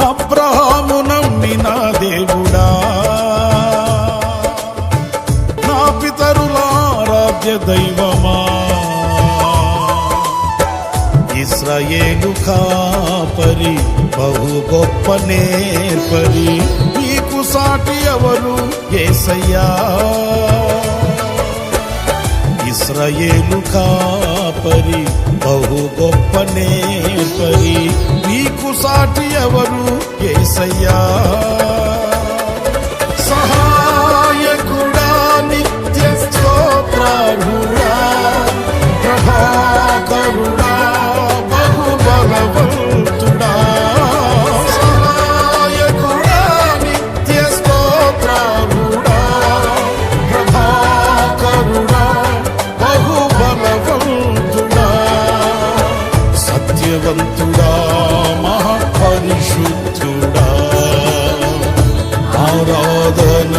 అబ్రహాము నమ్మిన దేవుడా, నా పితరుల ఆరాధ్య దైవమా, ఇశ్రాయేలు కాపరి బహు గొప్ప నేర్పరి, నీకు సాటి ఎవరు యేసయ్యా. ఇశ్రాయేలు కాపరి బహు గొప్ప నేర్పరి, నీకు సాటి ఎవరు యేసయ్యా. సహాయకుడా నిత్య స్తోత్రార్హుడా, ప్రభాకరుడా బహు బలవంతుడా, సహాయకుడా నిత్య స్తోత్రార్హుడా, ప్రభాకరుడా బహు బలవంతుడా, సత్యవంతుడా మహాపరిశుద్ధుడా, ఆరాధన